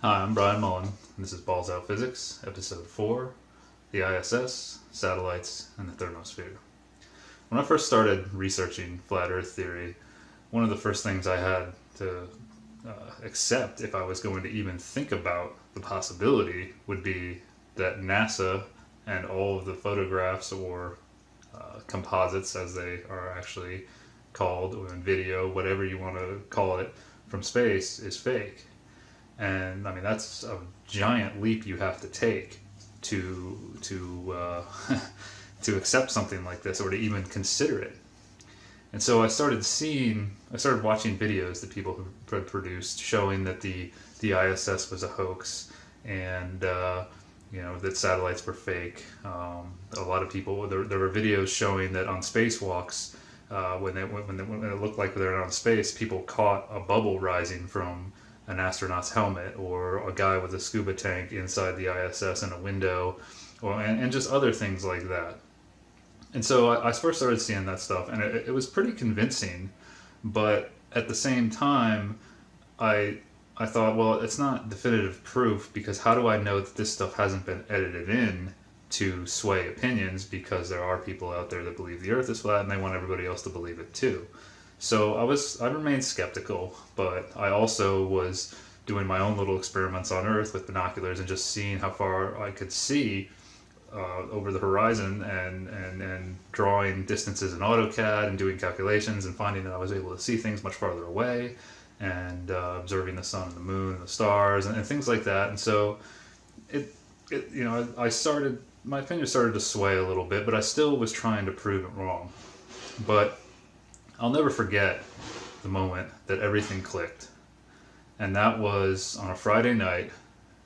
Hi, I'm Brian Mullin, and this is Balls Out Physics, Episode 4, the ISS, Satellites, and the Thermosphere. When I first started researching flat Earth theory, one of the first things I had to accept if I was going to even think about the possibility would be that NASA and all of the photographs or composites, as they are actually called, or in video, whatever you want to call it, from space is fake. And I mean, that's a giant leap you have to take to to accept something like this, or to even consider it. And so I started watching videos that people had produced showing that the ISS was a hoax, and that satellites were fake. A lot of people, there were videos showing that on spacewalks, when it looked like they were on space, people caught a bubble rising from an astronaut's helmet, or a guy with a scuba tank inside the ISS in a window, and just other things like that. And so I first started seeing that stuff, and it was pretty convincing. But at the same time, I I thought, well, it's not definitive proof, because how do I know that this stuff hasn't been edited in to sway opinions? Because there are people out there that believe the Earth is flat, and they want everybody else to believe it too. So I remained skeptical, but I also was doing my own little experiments on Earth with binoculars and just seeing how far I could see over the horizon, and drawing distances in AutoCAD and doing calculations and finding that I was able to see things much farther away, and observing the sun and the moon and the stars, and things like that. And so I started, my opinion started to sway a little bit, but I still was trying to prove it wrong. But I'll never forget the moment that everything clicked. And that was on a Friday night.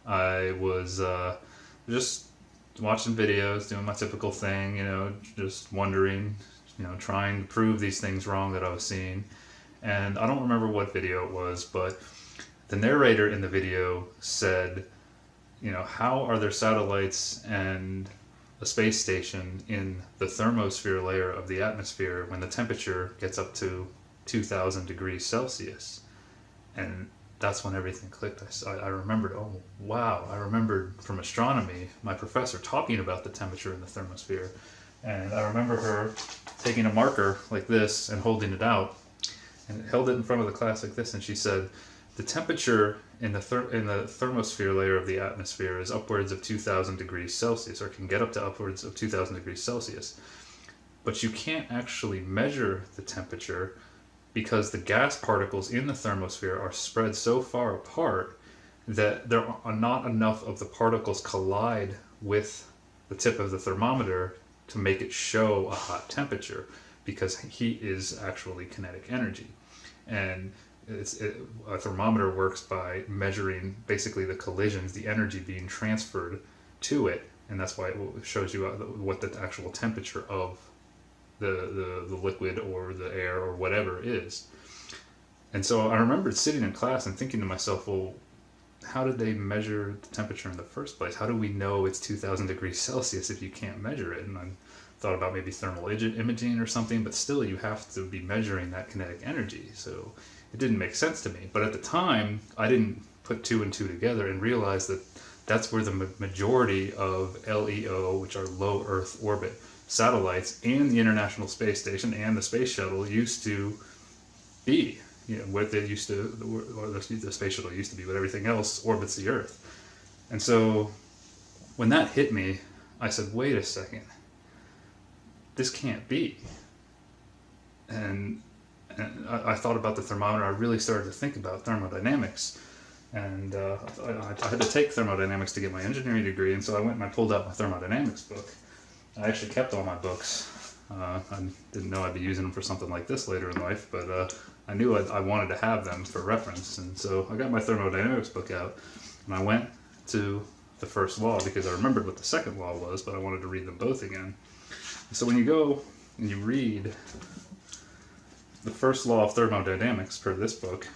I was just watching videos, doing my typical thing, just wondering, trying to prove these things wrong that I was seeing. And I don't remember what video it was, but the narrator in the video said, how are there satellites and a space station in the thermosphere layer of the atmosphere when the temperature gets up to 2,000 degrees Celsius? And that's when everything clicked. I remembered, oh, wow. I remembered from astronomy, my professor talking about the temperature in the thermosphere. And I remember her taking a marker like this and holding it out, and held it in front of the class like this, and she said, the temperature in the thermosphere layer of the atmosphere is upwards of 2,000 degrees Celsius, or can get up to upwards of 2,000 degrees Celsius. But you can't actually measure the temperature, because the gas particles in the thermosphere are spread so far apart that there are not enough of the particles collide with the tip of the thermometer to make it show a hot temperature, because heat is actually kinetic energy. And a thermometer works by measuring basically the collisions, the energy being transferred to it, and that's why it shows you what the actual temperature of the liquid or the air or whatever is. And so I remember sitting in class and thinking to myself, well, how did they measure the temperature in the first place? How do we know it's 2,000 degrees Celsius if you can't measure it? And I thought about maybe thermal imaging or something, but still you have to be measuring that kinetic energy. So it didn't make sense to me. But at the time, I didn't put two and two together and realize that that's where the majority of LEO, which are low Earth orbit satellites, and the International Space Station and the Space Shuttle used to be. What they used to, or the Space Shuttle used to be, but everything else orbits the Earth. And so when that hit me, I said, wait a second. This can't be. And I thought about the thermometer. I really started to think about thermodynamics. And I had to take thermodynamics to get my engineering degree, and so I went and I pulled out my thermodynamics book. I actually kept all my books. I didn't know I'd be using them for something like this later in life, but I knew I wanted to have them for reference. And so I got my thermodynamics book out, and I went to the first law, because I remembered what the second law was, but I wanted to read them both again. So when you go and you read the first law of thermodynamics per this book,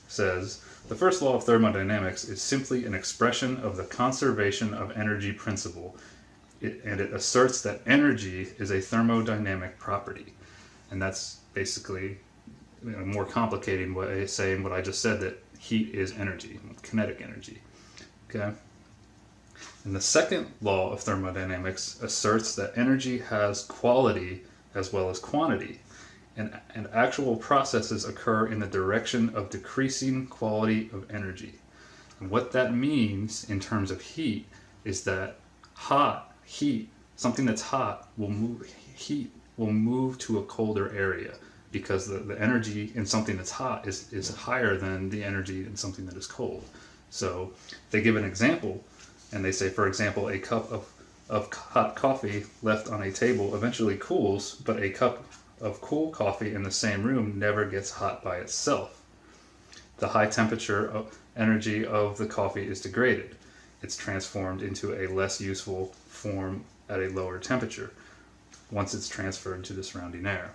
says, the first law of thermodynamics is simply an expression of the conservation of energy principle, and it asserts that energy is a thermodynamic property. And that's basically more complicating way of saying what I just said, that heat is energy, kinetic energy. Okay? And the second law of thermodynamics asserts that energy has quality as well as quantity, and actual processes occur in the direction of decreasing quality of energy. And what that means in terms of heat is that heat, something that's hot heat will move to a colder area, because the energy in something that's hot is higher than the energy in something that is cold. So they give an example, and they say, for example, a cup of hot coffee left on a table eventually cools, but a cup of cool coffee in the same room never gets hot by itself. The high temperature of energy of the coffee is degraded. It's transformed into a less useful form at a lower temperature once it's transferred to the surrounding air.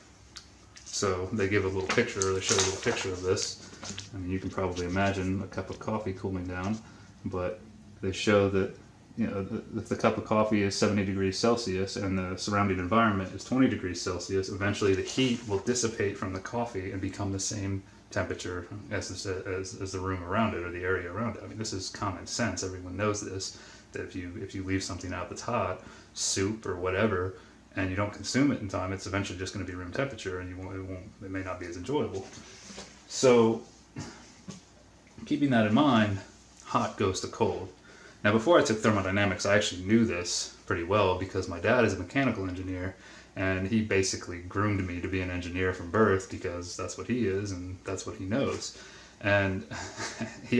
So they give a little picture, they show a little picture of this. I mean, you can probably imagine a cup of coffee cooling down, but they show that, you know, if the cup of coffee is 70 degrees Celsius and the surrounding environment is 20 degrees Celsius, eventually the heat will dissipate from the coffee and become the same temperature as the room around it, or the area around it. I mean, this is common sense. Everyone knows this, that if you leave something out that's hot, soup or whatever, and you don't consume it in time, it's eventually just going to be room temperature, and it may not be as enjoyable. So, keeping that in mind, hot goes to cold. Now, before I took thermodynamics, I actually knew this pretty well, because my dad is a mechanical engineer, and he basically groomed me to be an engineer from birth, because that's what he is and that's what he knows. And he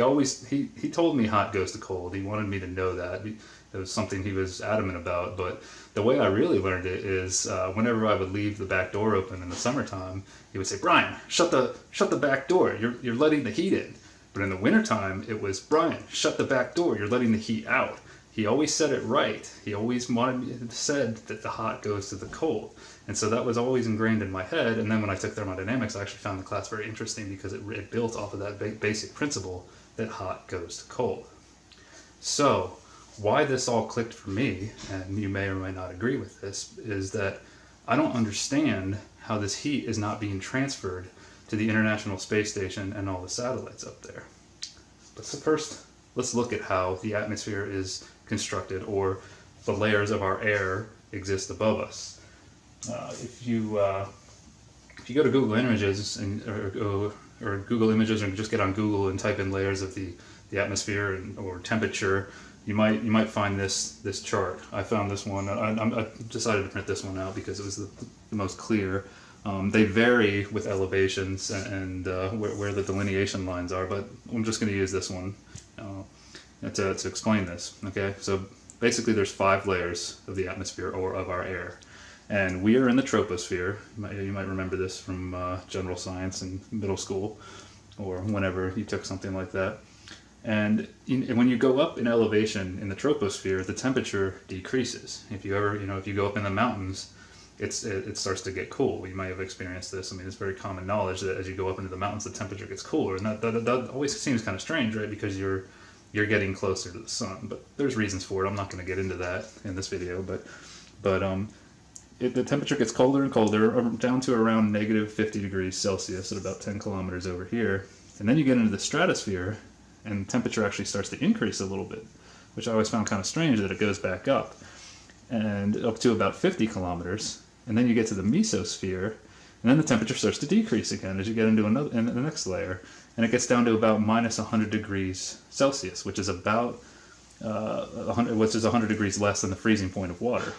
told me hot goes to cold. He wanted me to know that. It was something he was adamant about. But the way I really learned it is whenever I would leave the back door open in the summertime, he would say, "Brian, shut the back door. You're letting the heat in." But in the wintertime, it was, "Brian, shut the back door. You're letting the heat out." He always said it right. He always said that the hot goes to the cold. And so that was always ingrained in my head. And then when I took thermodynamics, I actually found the class very interesting, because it built off of that basic principle that hot goes to cold. So why this all clicked for me, and you may or may not agree with this, is that I don't understand how this heat is not being transferred to the International Space Station and all the satellites up there. But so first, let's look at how the atmosphere is constructed, or the layers of our air exist above us. If you go to Google Images or Google Images, or just get on Google and type in layers of the atmosphere or temperature, you might find this chart. I found this one. I decided to print this one out because it was the most clear. They vary with elevations and where the delineation lines are, but I'm just going to use this one to explain this. Okay, so basically there's 5 layers of the atmosphere, or of our air, and we are in the troposphere. You might remember this from general science in middle school, or whenever you took something like that. And when you go up in elevation in the troposphere, the temperature decreases. If you go up in the mountains, it starts to get cool. You might have experienced this. I mean, it's very common knowledge that as you go up into the mountains, the temperature gets cooler, and that always seems kind of strange, right? Because you're getting closer to the sun. But there's reasons for it. I'm not going to get into that in this video, but the temperature gets colder and colder, down to around negative 50 degrees Celsius at about 10 kilometers over here. And then you get into the stratosphere, and temperature actually starts to increase a little bit, which I always found kind of strange that it goes back up, and up to about 50 kilometers. And then you get to the mesosphere, and then the temperature starts to decrease again as you get into the next layer, and it gets down to about minus 100 degrees Celsius, which is about 100 degrees less than the freezing point of water.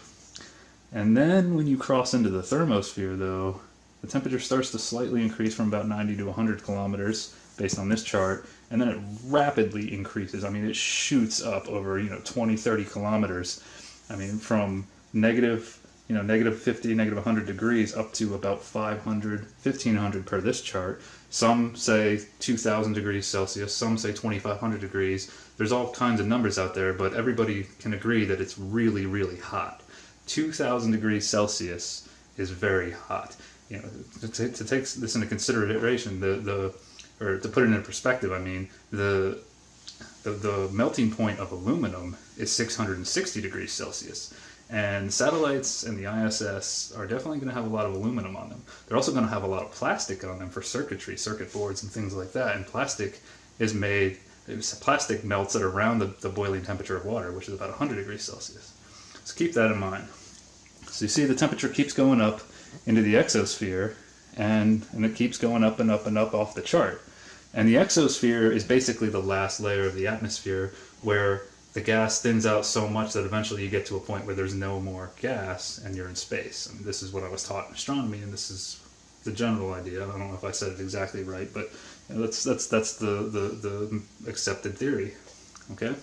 And then when you cross into the thermosphere, though, the temperature starts to slightly increase from about 90 to 100 kilometers, based on this chart, and then it rapidly increases. I mean, it shoots up over 20, 30 kilometers. I mean, from negative 50, negative 100 degrees up to about 500, 1500 per this chart. Some say 2000 degrees Celsius, some say 2500 degrees. There's all kinds of numbers out there, but everybody can agree that it's really, really hot. 2000 degrees Celsius is very hot. To take this into consideration, or to put it in perspective, I mean, the melting point of aluminum is 660 degrees Celsius. And satellites and the ISS are definitely going to have a lot of aluminum on them. They're also going to have a lot of plastic on them for circuitry, circuit boards, and things like that. And plastic is made plastic melts at around the boiling temperature of water, which is about 100 degrees Celsius. So keep that in mind. So you see the temperature keeps going up into the exosphere, and it keeps going up and up and up off the chart. And the exosphere is basically the last layer of the atmosphere, where the gas thins out so much that eventually you get to a point where there's no more gas and you're in space. I mean, this is what I was taught in astronomy, and this is the general idea. I don't know if I said it exactly right, but you know, that's the accepted theory. Okay?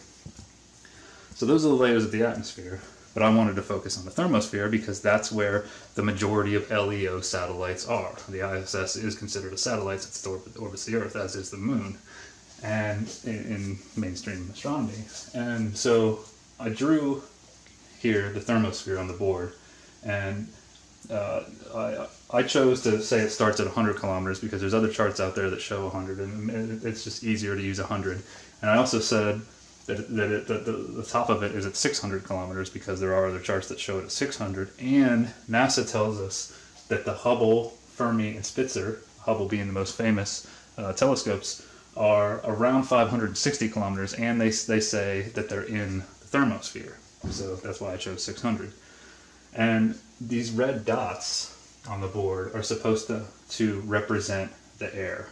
So those are the layers of the atmosphere, but I wanted to focus on the thermosphere because that's where the majority of LEO satellites are. The ISS is considered a satellite since it orbits the Earth, as is the Moon, and in mainstream astronomy. And so I drew here the thermosphere on the board, and I chose to say it starts at 100 kilometers because there's other charts out there that show 100, and it's just easier to use 100. And I also said that the top of it is at 600 kilometers because there are other charts that show it at 600. And NASA tells us that the Hubble, Fermi, and Spitzer, Hubble being the most famous telescopes, are around 560 kilometers, and they say that they're in the thermosphere. So that's why I chose 600. And these red dots on the board are supposed to represent the air,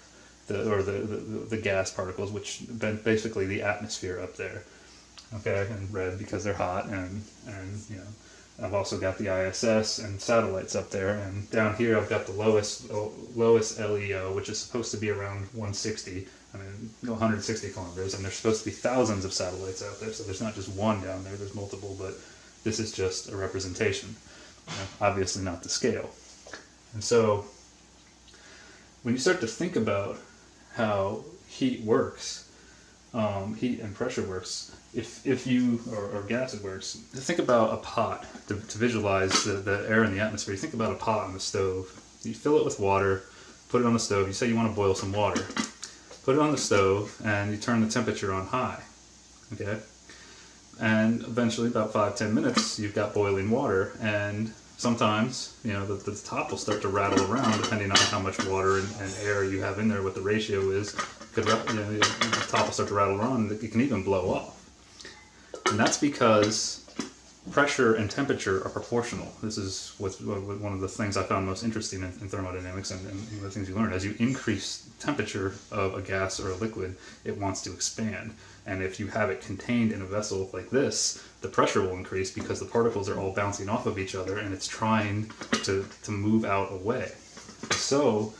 the gas particles, which basically the atmosphere up there. Okay, and red because they're hot, and you know, I've also got the ISS and satellites up there, and down here I've got the lowest LEO, which is supposed to be around 160. 160 kilometers, and there's supposed to be thousands of satellites out there, so there's not just one down there, there's multiple, but this is just a representation. Obviously not the scale. And so when you start to think about how heat works, heat and pressure works, if you, or gas works, think about a pot to visualize the air in the atmosphere. You think about a pot on the stove. You fill it with water, put it on the stove. You say you want to boil some water. Put it on the stove, and you turn the temperature on high. Okay? And eventually, about 5-10 minutes, you've got boiling water, and sometimes, you know, the top will start to rattle around depending on how much water and air you have in there, what the ratio is. The top will start to rattle around, and it can even blow off. And that's because pressure and temperature are proportional. This is one of the things I found most interesting in thermodynamics, and one of the things you learn. As you increase temperature of a gas or a liquid, it wants to expand. And if you have it contained in a vessel like this, the pressure will increase because the particles are all bouncing off of each other, and it's trying to move out away. So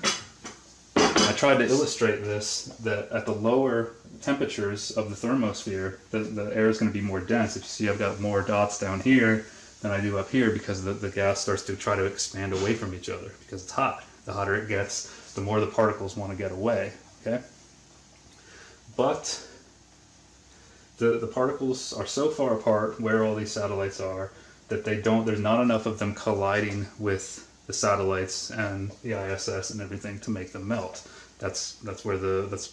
I tried to illustrate this, that at the lower temperatures of the thermosphere, the air is going to be more dense. If you see, I've got more dots down here than I do up here because the gas starts to try to expand away from each other because it's hot. The hotter it gets, the more the particles want to get away. Okay? But the particles are so far apart where all these satellites are that there's not enough of them colliding with the satellites and the ISS and everything to make them melt. That's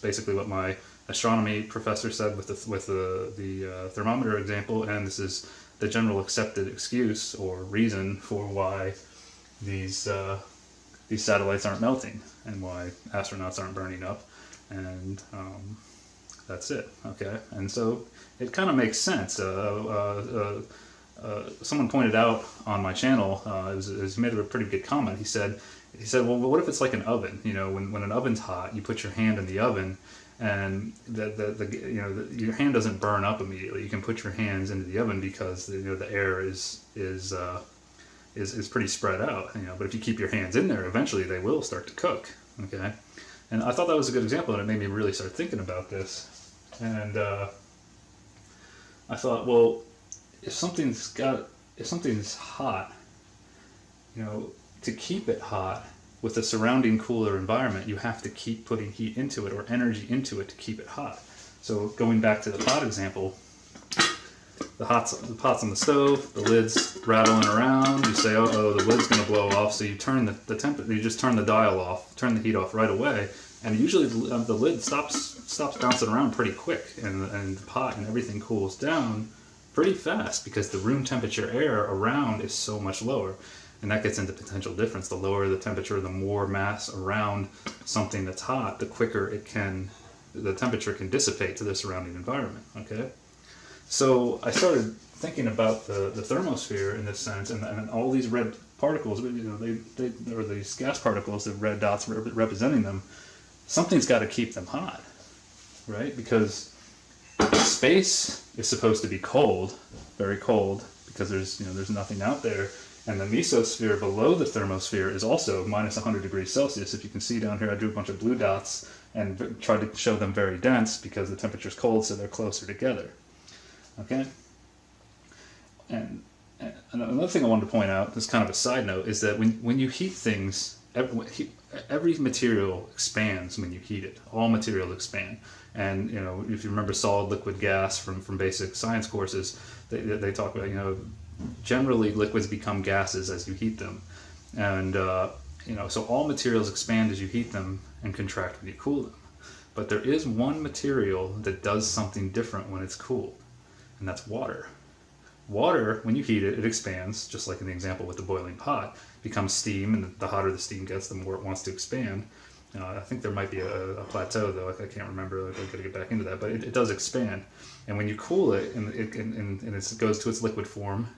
basically what my astronomy professor said with the thermometer example, and this is the general accepted excuse or reason for why these satellites aren't melting and why astronauts aren't burning up, and that's it. Okay, and so it kind of makes sense. Someone pointed out on my channel, he made a pretty good comment. He said, well, what if it's like an oven? You know, when an oven's hot, you put your hand in the oven, and your hand doesn't burn up immediately. You can put your hands into the oven because the air is pretty spread out. You know, but if you keep your hands in there, eventually they will start to cook. Okay, and I thought that was a good example, and it made me really start thinking about this. And I thought, well, if something's hot, you know, to keep it hot with a surrounding cooler environment, you have to keep putting heat into it or energy into it to keep it hot. So going back to the pot example, the pot's on the stove, the lid's rattling around. You say, oh, the lid's going to blow off, so you turn you just turn the dial off, turn the heat off right away, and usually the lid stops bouncing around pretty quick, and the pot and everything cools down pretty fast because the room temperature air around is so much lower. And that gets into potential difference. The lower the temperature, the more mass around something that's hot, the quicker it can the temperature can dissipate to the surrounding environment. Okay, so I started thinking about the thermosphere in this sense, and all these red particles, you know, they or these gas particles, the red dots representing them. Something's got to keep them hot, right? Because space is supposed to be cold, very cold, because there's nothing out there. And the mesosphere below the thermosphere is also minus 100 degrees Celsius. If you can see down here, I drew a bunch of blue dots and tried to show them very dense because the temperature's cold, so they're closer together. Okay? And another thing I wanted to point out, this kind of a side note, is that when you heat things, every material expands when you heat it. All materials expand. And you know, if you remember solid, liquid, gas from basic science courses, they talk about, you know, generally liquids become gases as you heat them. And you know, so all materials expand as you heat them and contract when you cool them. But there is one material that does something different when it's cooled, and that's water. Water, when you heat it, it expands, just like in the example with the boiling pot, becomes steam, and the hotter the steam gets, the more it wants to expand. I think there might be a plateau, though. I can't remember. I've got to get back into that. But it does expand. And when you cool it, and it goes to its liquid form,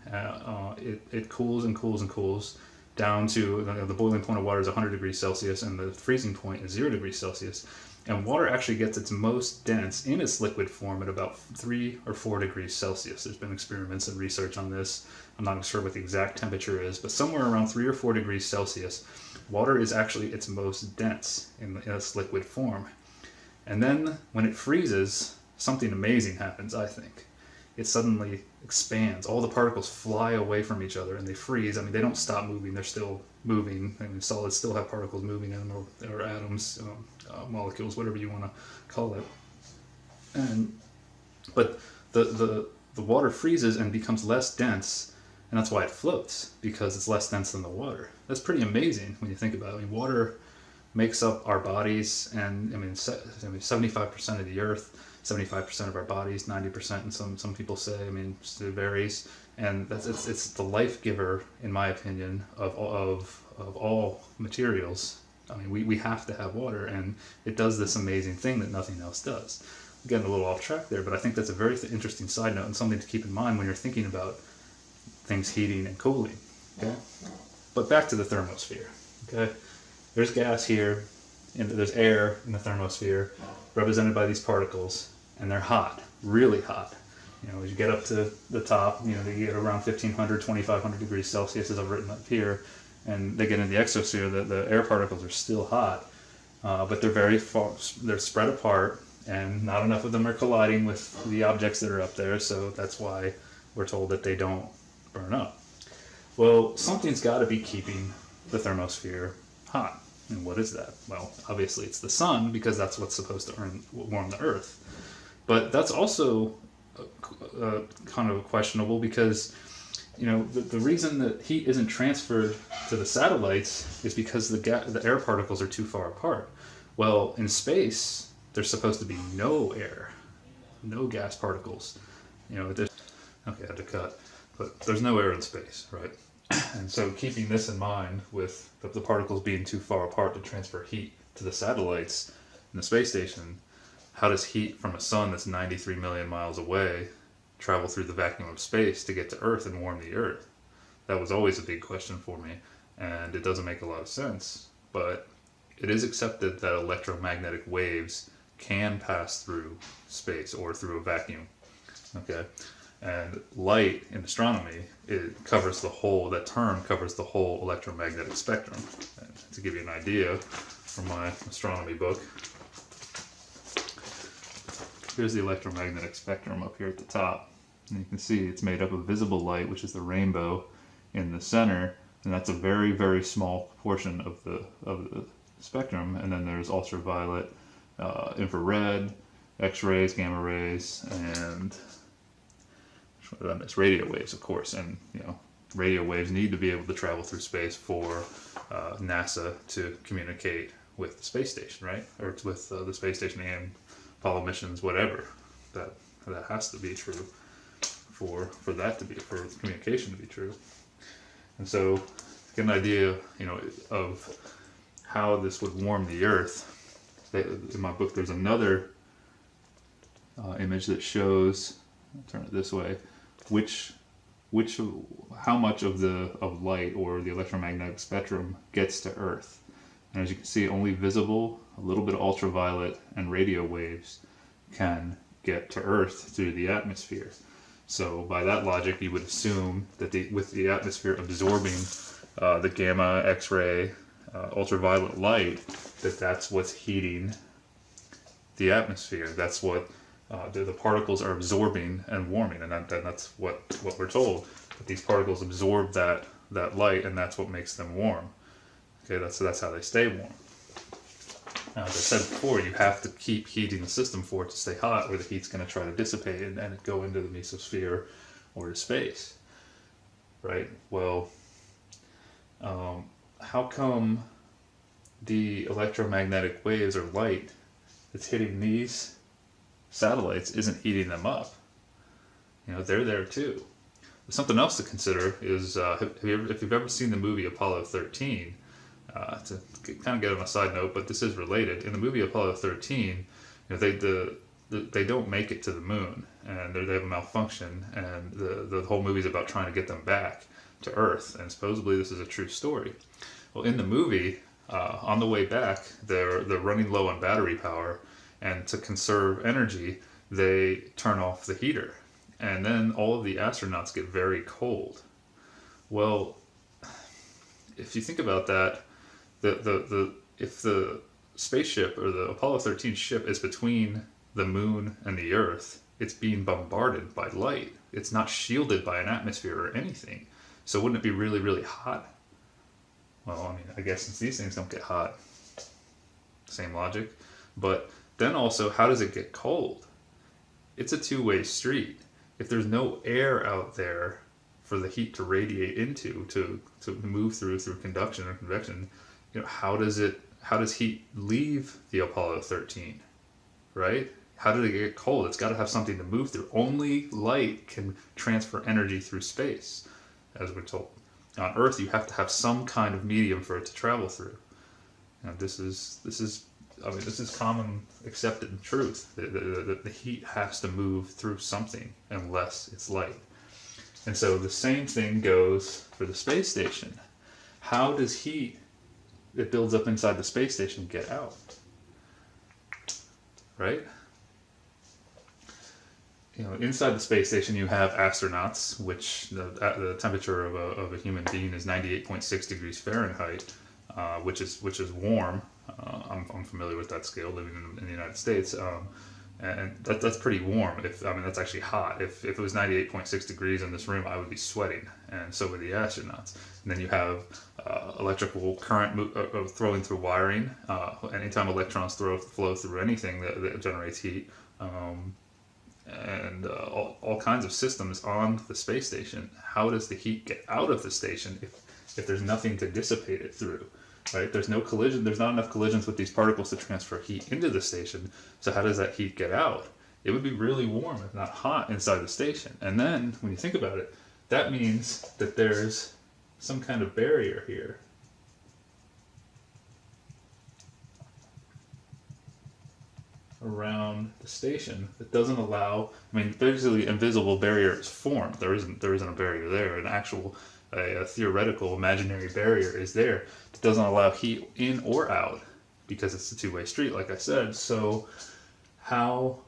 it cools and cools and cools down to, the boiling point of water is 100 degrees Celsius, and the freezing point is 0 degrees Celsius. And water actually gets its most dense in its liquid form at about 3 or 4 degrees Celsius. There's been experiments and research on this. I'm not sure what the exact temperature is, but somewhere around 3 or 4 degrees Celsius, water is actually its most dense in its liquid form. And then when it freezes, something amazing happens, I think. It suddenly expands. All the particles fly away from each other and they freeze. I mean, they don't stop moving. They're still moving. I mean, solids still have particles moving in them, or atoms, molecules, whatever you want to call it. But the water freezes and becomes less dense, and that's why it floats, because it's less dense than the water. That's pretty amazing when you think about it. I mean, water makes up our bodies, and 75% of the Earth, 75% of our bodies, 90%, and some people say. I mean, it varies, and it's the life giver, in my opinion, of all materials. I mean, we have to have water, and it does this amazing thing that nothing else does. I'm getting a little off track there, but I think that's a very interesting side note and something to keep in mind when you're thinking about things heating and cooling. Okay, but back to the thermosphere. Okay, there's gas here, and there's air in the thermosphere, represented by these particles, and they're hot, really hot. You know, as you get up to the top, you know, they get around 1,500, 2,500 degrees Celsius, as I've written up here, and they get in the exosphere. The air particles are still hot, but they're very far, they're spread apart, and not enough of them are colliding with the objects that are up there, so that's why we're told that they don't burn up. Well, something's got to be keeping the thermosphere hot. And what is that? Well, obviously it's the sun, because that's what's supposed to warm the Earth. But that's also kind of questionable, because you know, the reason that heat isn't transferred to the satellites is because the air particles are too far apart. Well, in space, there's supposed to be no air, no gas particles. You know, okay, I had to cut, but there's no air in space, right? And so keeping this in mind, with the particles being too far apart to transfer heat to the satellites in the space station, how does heat from a sun that's 93 million miles away travel through the vacuum of space to get to Earth and warm the Earth? That was always a big question for me, and it doesn't make a lot of sense, but it is accepted that electromagnetic waves can pass through space or through a vacuum. Okay, and light in astronomy, it covers the whole, that term covers the whole electromagnetic spectrum. And to give you an idea from my astronomy book, here's the electromagnetic spectrum up here at the top. And you can see it's made up of visible light, which is the rainbow in the center, and that's a very, very small portion of the spectrum. And then there's ultraviolet, infrared, X-rays, gamma rays, and radio waves, of course. And you know, radio waves need to be able to travel through space for NASA to communicate with the space station, right? Or with the space station and Apollo missions, whatever. That has to be true for that to be, for communication to be true. And so, get an idea, you know, of how this would warm the Earth. In my book, there's another image that shows, I'll turn it this way, which which how much of light or the electromagnetic spectrum gets to Earth. And as you can see, only visible, a little bit of ultraviolet and radio waves can get to Earth through the atmosphere. So by that logic, you would assume that with the atmosphere absorbing the gamma, X-ray, ultraviolet light, that's what's heating the atmosphere. That's what the particles are absorbing and warming, and that's what we're told. That these particles absorb that light, and that's what makes them warm. Okay, that's how they stay warm. Now, as I said before, you have to keep heating the system for it to stay hot, or the heat's going to try to dissipate and go into the mesosphere or to space. Right? Well, how come the electromagnetic waves or light that's hitting these satellites isn't heating them up? You know, they're there too. Something else to consider is if you've ever seen the movie Apollo 13, to kind of get on a side note, but this is related. In the movie Apollo 13, you know, they don't make it to the moon, and they have a malfunction, and the whole movie is about trying to get them back to Earth, and supposedly this is a true story. Well, in the movie, on the way back, they're running low on battery power, and to conserve energy, they turn off the heater, and then all of the astronauts get very cold. Well, if you think about that, if the spaceship or the Apollo 13 ship is between the moon and the Earth, it's being bombarded by light. It's not shielded by an atmosphere or anything. So wouldn't it be really, really hot? Well, I mean, I guess since these things don't get hot, same logic. But then also, how does it get cold? It's a two-way street. If there's no air out there for the heat to radiate into, to move through conduction or convection, you know, how does heat leave the Apollo 13, right? How did it get cold? It's got to have something to move through. Only light can transfer energy through space, as we're told. On Earth, you have to have some kind of medium for it to travel through. Now, this is common accepted truth. The heat has to move through something unless it's light. And so the same thing goes for the space station. How does heat that builds up inside the space station get out? Right? You know, inside the space station you have astronauts, which the temperature of a human being is 98.6 degrees Fahrenheit, which is warm. I'm familiar with that scale, living in the United States, and that's pretty warm. That's actually hot. If it was 98.6 degrees in this room, I would be sweating, and so would the astronauts. And then you have electrical current flowing through wiring. Anytime electrons flow through anything that generates heat. And all kinds of systems on the space station. How does the heat get out of the station if there's nothing to dissipate it through? Right? There's no collision. There's not enough collisions with these particles to transfer heat into the station. So how does that heat get out? It would be really warm, if not hot, inside the station. And then when you think about it, that means that there's some kind of barrier here. Around the station that doesn't allow. Basically, invisible barrier is formed. There isn't a barrier there. An actual, a theoretical imaginary barrier is there that doesn't allow heat in or out because it's a two-way street, like I said. So, how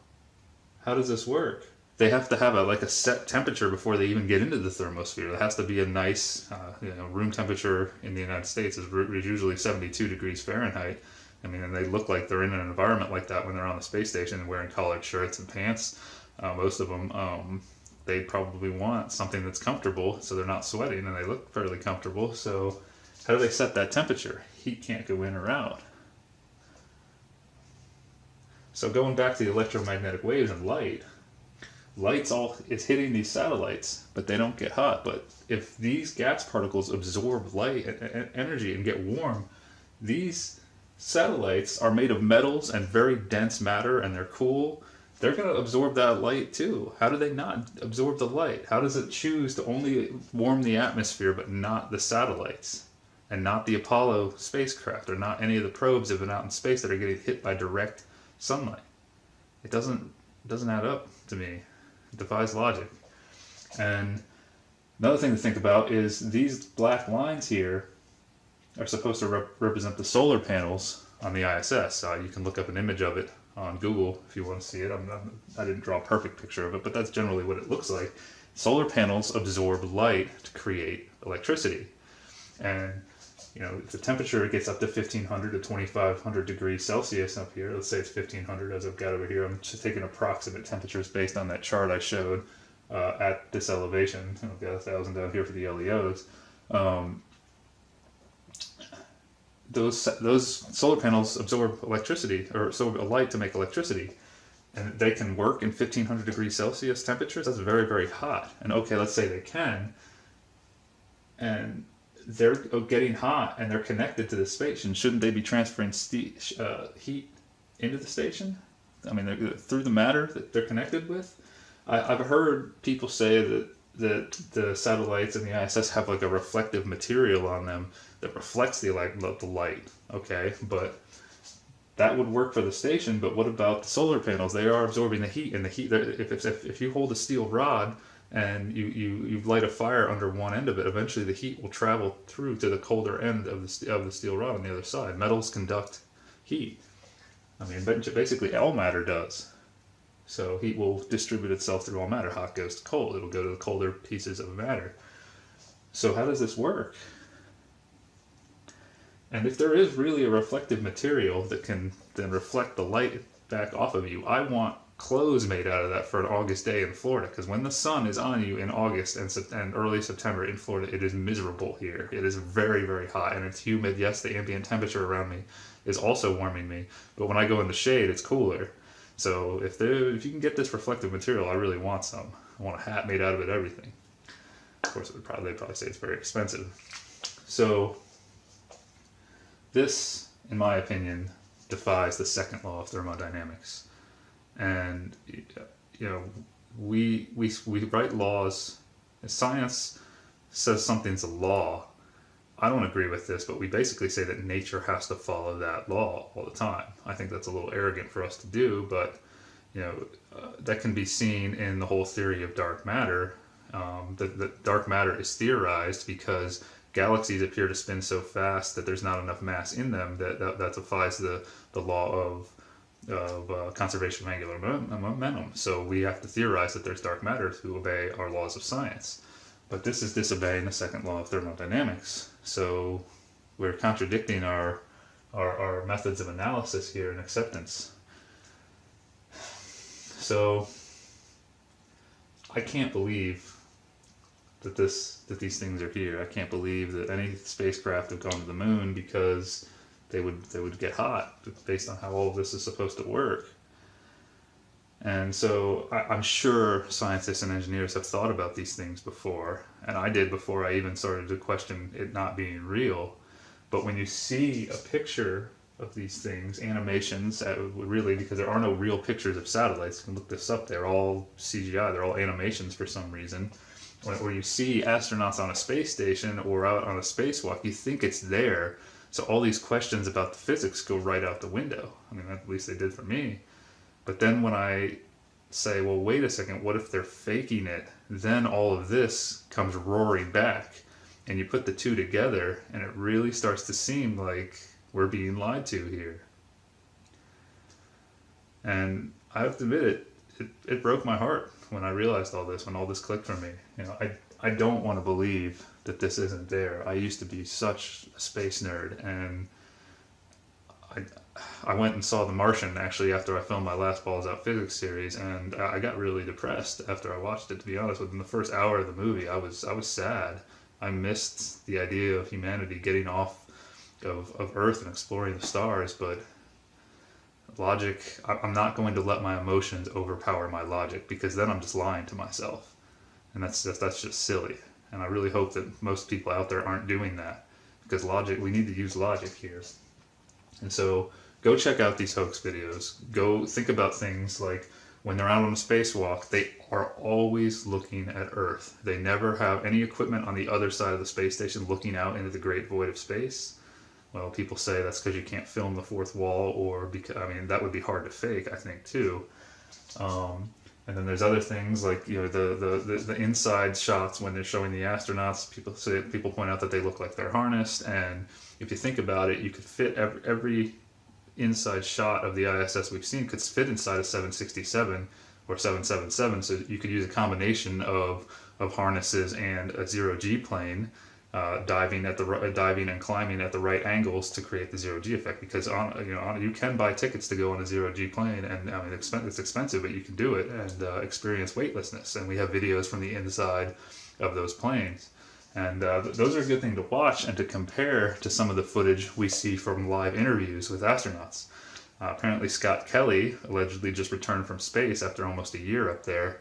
does this work? They have to have a set temperature before they even get into the thermosphere. It has to be a nice, room temperature in the United States is usually 72 degrees Fahrenheit. And they look like they're in an environment like that when they're on the space station wearing collared shirts and pants. Most of them, they probably want something that's comfortable so they're not sweating, and they look fairly comfortable. So how do they set that temperature? Heat can't go in or out. So going back to the electromagnetic waves and it's hitting these satellites, but they don't get hot. But if these gas particles absorb light and energy and get warm, these satellites are made of metals and very dense matter, and they're cool. They're going to absorb that light too. How do they not absorb the light? How does it choose to only warm the atmosphere but not the satellites? And not the Apollo spacecraft, or not any of the probes that have been out in space that are getting hit by direct sunlight? It doesn't doesn't add up to me. It defies logic. And another thing to think about is these black lines here are supposed to represent the solar panels on the ISS. You can look up an image of it on Google if you want to see it. I didn't draw a perfect picture of it, but that's generally what it looks like. Solar panels absorb light to create electricity. And if the temperature gets up to 1500 to 2500 degrees Celsius up here, let's say it's 1500 as I've got over here, I'm just taking approximate temperatures based on that chart I showed at this elevation. I've got 1000 down here for the LEOs. Those solar panels absorb electricity, or absorb light to make electricity, and they can work in 1500 degrees Celsius temperatures. That's very, very hot. And okay, let's say they can, and they're getting hot and they're connected to the station. Shouldn't they be transferring heat into the station? I mean, through the matter that they're connected with. I've heard people say that the satellites and the ISS have like a reflective material on them that reflects the light. Okay, but that would work for the station. But what about the solar panels? They are absorbing the heat, and the heat. If you hold a steel rod and you light a fire under one end of it, eventually the heat will travel through to the colder end of the steel rod on the other side. Metals conduct heat. I mean, basically all matter does. So heat will distribute itself through all matter. Hot goes to cold. It'll go to the colder pieces of matter. So how does this work? And if there is really a reflective material that can then reflect the light back off of you, I want clothes made out of that for an August day in Florida, because when the sun is on you in August and early September in Florida, it is miserable here. It is very, very hot and it's humid. Yes, the ambient temperature around me is also warming me, but when I go in the shade, it's cooler. So if you can get this reflective material, I really want some. I want a hat made out of it, everything. Of course, they'd probably say it's very expensive. So this, in my opinion, defies the second law of thermodynamics. And we write laws. Science says something's a law. I don't agree with this, but we basically say that nature has to follow that law all the time. I think that's a little arrogant for us to do, but that can be seen in the whole theory of dark matter. That dark matter is theorized because galaxies appear to spin so fast that there's not enough mass in them that defies the law of conservation of angular momentum. So we have to theorize that there's dark matter to obey our laws of science. But this is disobeying the second law of thermodynamics. So we're contradicting our methods of analysis here and acceptance. So I can't believe that these things are here. I can't believe that any spacecraft have gone to the moon because they would get hot based on how all of this is supposed to work. And so I'm sure scientists and engineers have thought about these things before, and I did before I even started to question it not being real. But when you see a picture of these things, animations, really, because there are no real pictures of satellites, you can look this up, they're all CGI, they're all animations for some reason. When you see astronauts on a space station or out on a spacewalk, you think it's there. So all these questions about the physics go right out the window. I mean, at least they did for me. But then when I say, well, wait a second, what if they're faking it? Then all of this comes roaring back. And you put the two together, and it really starts to seem like we're being lied to here. And I have to admit, it broke my heart when I realized all this, when all this clicked for me. I don't want to believe that this isn't there. I used to be such a space nerd, and I went and saw The Martian actually after I filmed my last Balls Out Physics series, and I got really depressed after I watched it. To be honest, within the first hour of the movie, I was sad. I missed the idea of humanity getting off of Earth and exploring the stars, but logic, I'm not going to let my emotions overpower my logic, because then I'm just lying to myself, and that's just silly. And I really hope that most people out there aren't doing that, because logic, we need to use logic here. And so go check out these hoax videos. Go think about things like when they're out on a spacewalk, they are always looking at Earth. They never have any equipment on the other side of the space station looking out into the great void of space. Well, people say that's because you can't film the fourth wall, or because, I mean, that would be hard to fake, I think, too. And then there's other things like, you know, the inside shots when they're showing the astronauts. People point out that they look like they're harnessed, and if you think about it, you could fit every inside shot of the ISS we've seen could fit inside a 767 or 777. So you could use a combination of harnesses and a zero G plane, diving and climbing at the right angles to create the zero G effect. Because you can buy tickets to go on a zero G plane, and I mean it's expensive, but you can do it and experience weightlessness. And we have videos from the inside of those planes. And those are a good thing to watch and to compare to some of the footage we see from live interviews with astronauts. Apparently Scott Kelly allegedly just returned from space after almost a year up there.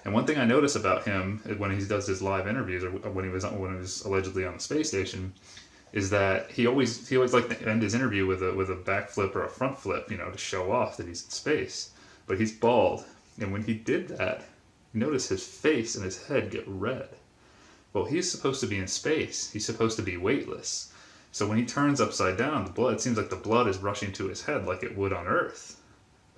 And one thing I notice about him when he does his live interviews, or when he was allegedly on the space station, is that he always liked to end his interview with a backflip or a front flip, you know, to show off that he's in space. But he's bald, and when he did that, you notice his face and his head get red. Well, he's supposed to be in space. He's supposed to be weightless. So when he turns upside down, it seems like the blood is rushing to his head like it would on Earth.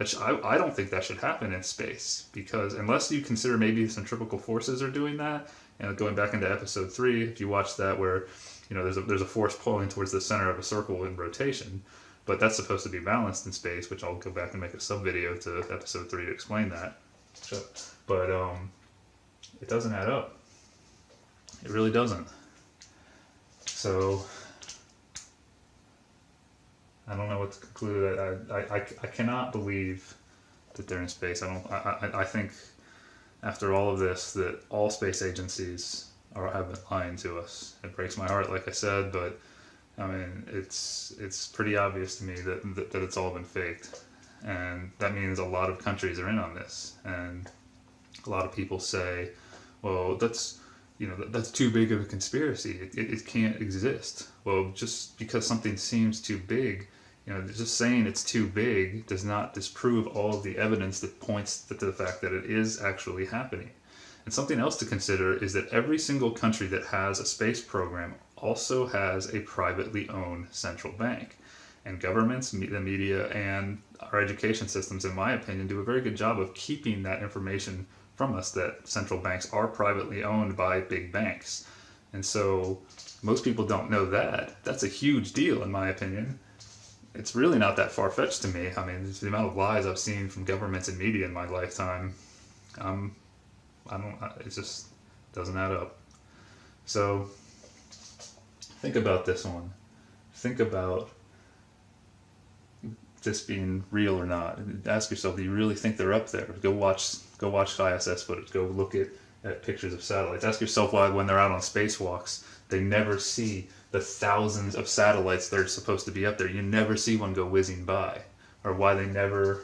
I don't think that should happen in space, because unless you consider maybe centrifugal forces are doing that, and going back into episode 3, if you watch that, where you know there's a force pulling towards the center of a circle in rotation, but that's supposed to be balanced in space, which I'll go back and make a sub video to episode 3 to explain that. But it doesn't add up. It really doesn't. So I don't know what to conclude. I cannot believe that they're in space. I think after all of this that all space agencies have been lying to us. It breaks my heart, like I said, but I mean it's pretty obvious to me that it's all been faked, and that means a lot of countries are in on this. And a lot of people say, well, that's too big of a conspiracy. It can't exist. Well, just because something seems too big, just saying it's too big does not disprove all of the evidence that points to the fact that it is actually happening. And something else to consider is that every single country that has a space program also has a privately owned central bank. And governments, the media, and our education systems, in my opinion, do a very good job of keeping that information from us, that central banks are privately owned by big banks. And so most people don't know that. That's a huge deal, in my opinion. It's really not that far-fetched to me. I mean, the amount of lies I've seen from governments and media in my lifetime, it just doesn't add up. So think about this one. Think about this being real or not. Ask yourself, do you really think they're up there? Go watch ISS footage. Go look at pictures of satellites. Ask yourself why when they're out on spacewalks, they never see the thousands of satellites that are supposed to be up there. You never see one go whizzing by. Or why they never,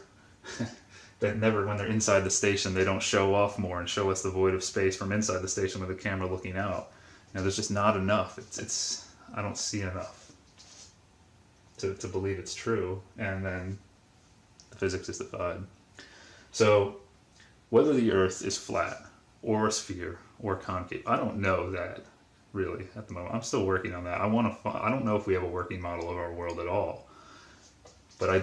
when they're inside the station, they don't show off more and show us the void of space from inside the station with a camera looking out. There's just not enough. I don't see enough to believe it's true, and then the physics is defied. So whether the Earth is flat or a sphere or concave, I don't know that really at the moment. I'm still working on that. I don't know if we have a working model of our world at all, but I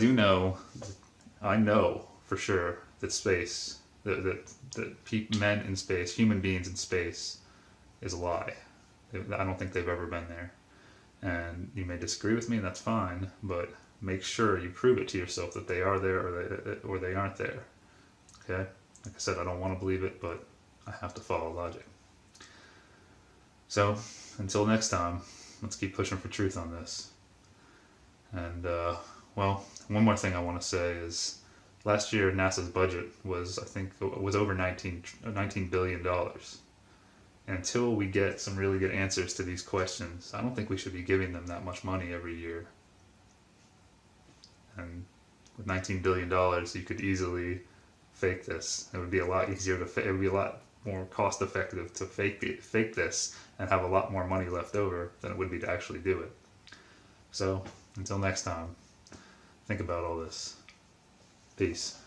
know for sure that space, that men in space, human beings in space, is a lie. I don't think they've ever been there. And you may disagree with me, and that's fine, but make sure you prove it to yourself that they are there or they aren't there. Okay? Like I said, I don't want to believe it, but I have to follow logic. So, until next time, let's keep pushing for truth on this. And, well, one more thing I want to say is last year NASA's budget was over $19 billion. Until we get some really good answers to these questions, I don't think we should be giving them that much money every year. And with $19 billion, you could easily fake this. It would be a lot easier it would be a lot more cost effective to fake this and have a lot more money left over than it would be to actually do it. So, until next time, think about all this. Peace.